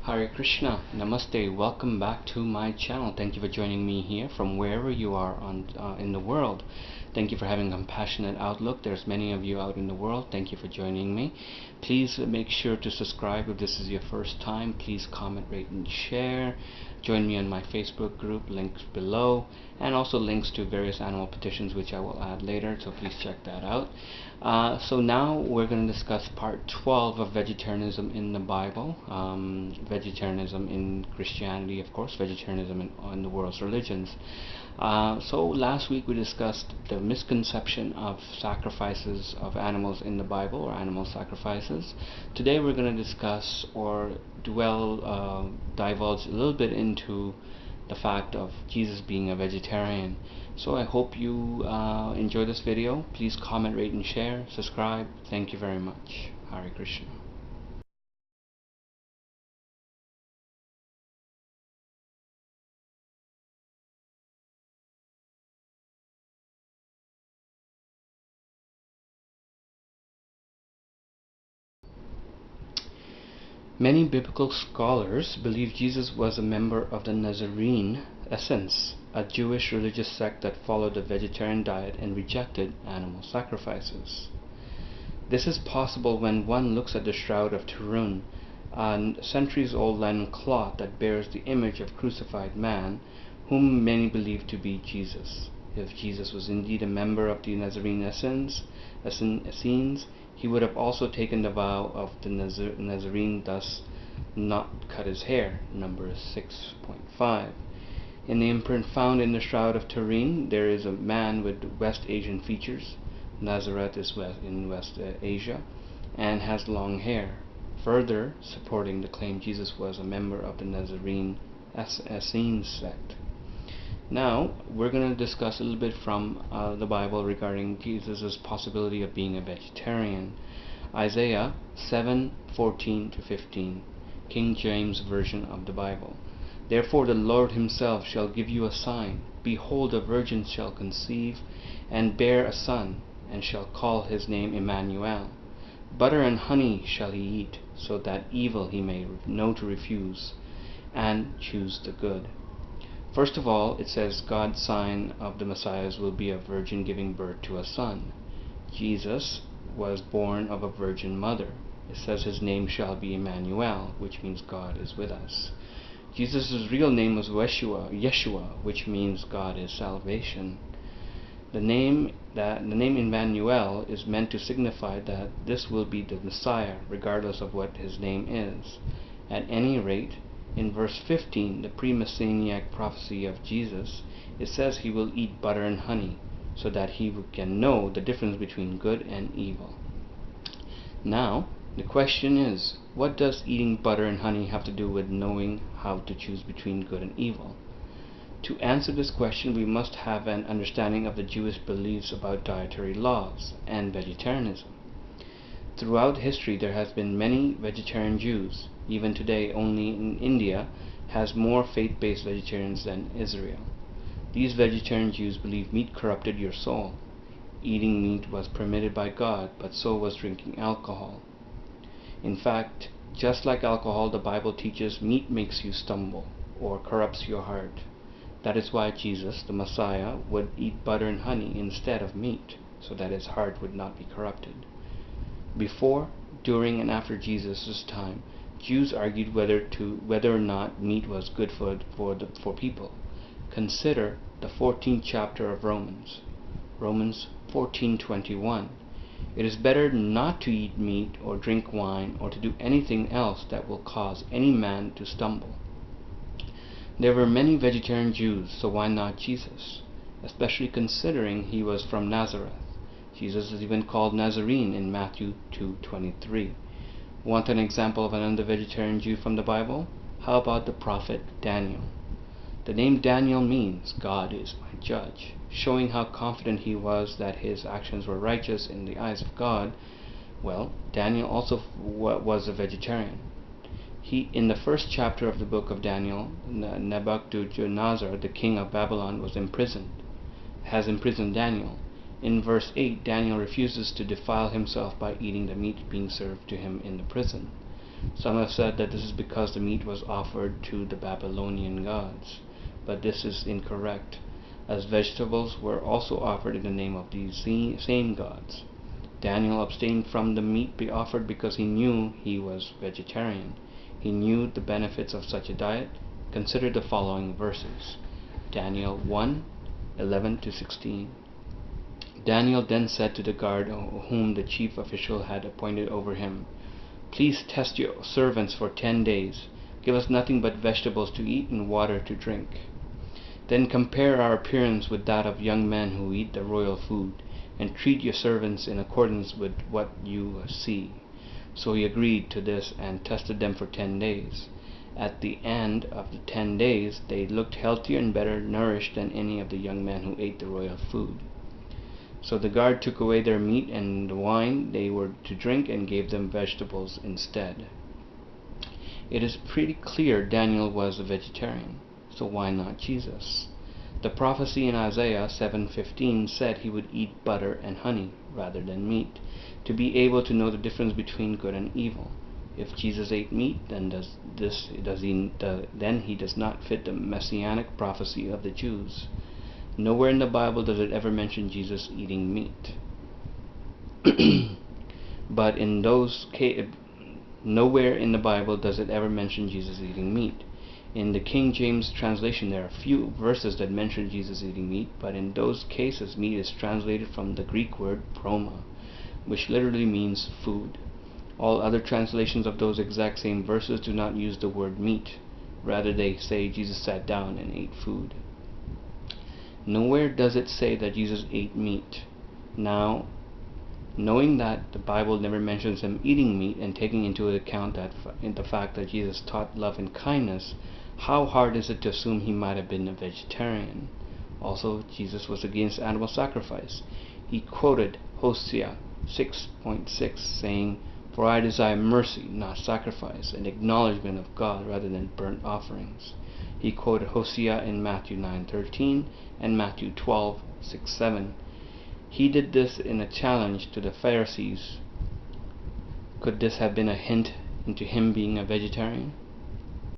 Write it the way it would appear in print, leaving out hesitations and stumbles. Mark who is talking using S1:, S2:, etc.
S1: Hare Krishna, Namaste, welcome back to my channel. Thank you for joining me here from wherever you are in the world. Thank you for having a compassionate outlook. There's many of you out in the world. Thank you for joining me. Please make sure to subscribe if this is your first time. Please comment, rate, and share. Join me on my Facebook group, links below, and also links to various animal petitions which I will add later, so please check that out. So now we're going to discuss part 12 of vegetarianism in the Bible, vegetarianism in Christianity, of course, vegetarianism in the world's religions. So last week we discussed the misconception of sacrifices of animals in the Bible, or animal sacrifices. Today we're going to discuss or divulge a little bit into the fact of Jesus being a vegetarian. So I hope you enjoy this video. Please comment, rate, and share. Subscribe. Thank you very much. Hare Krishna. Many biblical scholars believe Jesus was a member of the Nazarene Essence, a Jewish religious sect that followed a vegetarian diet and rejected animal sacrifices. This is possible when one looks at the Shroud of Turin, a centuries-old linen cloth that bears the image of crucified man, whom many believe to be Jesus. If Jesus was indeed a member of the Nazarene Essenes, he would have also taken the vow of the Nazarene, thus not cut his hair, Numbers 6.5. In the imprint found in the Shroud of Turin, there is a man with West Asian features. Nazareth is in West Asia, and has long hair, further supporting the claim Jesus was a member of the Nazarene Essenes sect. Now, we're going to discuss a little bit from the Bible regarding Jesus' possibility of being a vegetarian. Isaiah 7:14-15, King James Version of the Bible. Therefore the Lord himself shall give you a sign. Behold, a virgin shall conceive, and bear a son, and shall call his name Emmanuel. Butter and honey shall he eat, so that evil he may know to refuse, and choose the good. First of all, it says God's sign of the Messiah will be a virgin giving birth to a son. Jesus was born of a virgin mother. It says his name shall be Emmanuel, which means God is with us. Jesus' real name was Yeshua, which means God is salvation. The name Emmanuel is meant to signify that this will be the Messiah, regardless of what his name is. At any rate, in verse 15, the pre-Messianic prophecy of Jesus, it says he will eat butter and honey, so that he can know the difference between good and evil. Now, the question is, what does eating butter and honey have to do with knowing how to choose between good and evil? To answer this question, we must have an understanding of the Jewish beliefs about dietary laws and vegetarianism. Throughout history, there has been many vegetarian Jews. Even today, only in India has more faith-based vegetarians than Israel. These vegetarian Jews believe meat corrupted your soul. Eating meat was permitted by God, but so was drinking alcohol. In fact, just like alcohol, the Bible teaches meat makes you stumble or corrupts your heart. That is why Jesus, the Messiah, would eat butter and honey instead of meat, so that his heart would not be corrupted. Before, during, and after Jesus' time, Jews argued whether or not meat was good for people. Consider the 14th chapter of Romans 14:21. It is better not to eat meat or drink wine or to do anything else that will cause any man to stumble. There were many vegetarian Jews, so why not Jesus? Especially considering he was from Nazareth. Jesus is even called Nazarene in Matthew 2:23. Want an example of another vegetarian Jew from the Bible? How about the prophet Daniel? The name Daniel means God is my judge, showing how confident he was that his actions were righteous in the eyes of God. Well, Daniel also was a vegetarian. In the first chapter of the book of Daniel, Nebuchadnezzar, the king of Babylon, has imprisoned Daniel. In verse 8, Daniel refuses to defile himself by eating the meat being served to him in the prison. Some have said that this is because the meat was offered to the Babylonian gods, but this is incorrect, as vegetables were also offered in the name of these same gods. Daniel abstained from the meat be offered because he knew he was vegetarian. He knew the benefits of such a diet. Consider the following verses. Daniel 1:11-16. Daniel then said to the guard whom the chief official had appointed over him, "Please test your servants for 10 days. Give us nothing but vegetables to eat and water to drink. Then compare our appearance with that of young men who eat the royal food, and treat your servants in accordance with what you see." So he agreed to this and tested them for 10 days. At the end of the 10 days, they looked healthier and better nourished than any of the young men who ate the royal food. So the guard took away their meat and the wine they were to drink and gave them vegetables instead. It is pretty clear Daniel was a vegetarian, so why not Jesus? The prophecy in Isaiah 7:15 said he would eat butter and honey rather than meat, to be able to know the difference between good and evil. If Jesus ate meat, then he does not fit the messianic prophecy of the Jews. Nowhere in the Bible does it ever mention Jesus eating meat. But nowhere in the Bible does it ever mention Jesus eating meat. In the King James translation, there are few verses that mention Jesus eating meat, but in those cases, meat is translated from the Greek word proma, which literally means food. All other translations of those exact same verses do not use the word meat. Rather, they say Jesus sat down and ate food. Nowhere does it say that Jesus ate meat. Now, knowing that the Bible never mentions him eating meat and taking into account the fact that Jesus taught love and kindness, how hard is it to assume he might have been a vegetarian? Also, Jesus was against animal sacrifice. He quoted Hosea 6:6 saying, "For I desire mercy, not sacrifice, and acknowledgement of God rather than burnt offerings." He quoted Hosea in Matthew 9:13 and Matthew 12:6-7. He did this in a challenge to the Pharisees. Could this have been a hint into him being a vegetarian?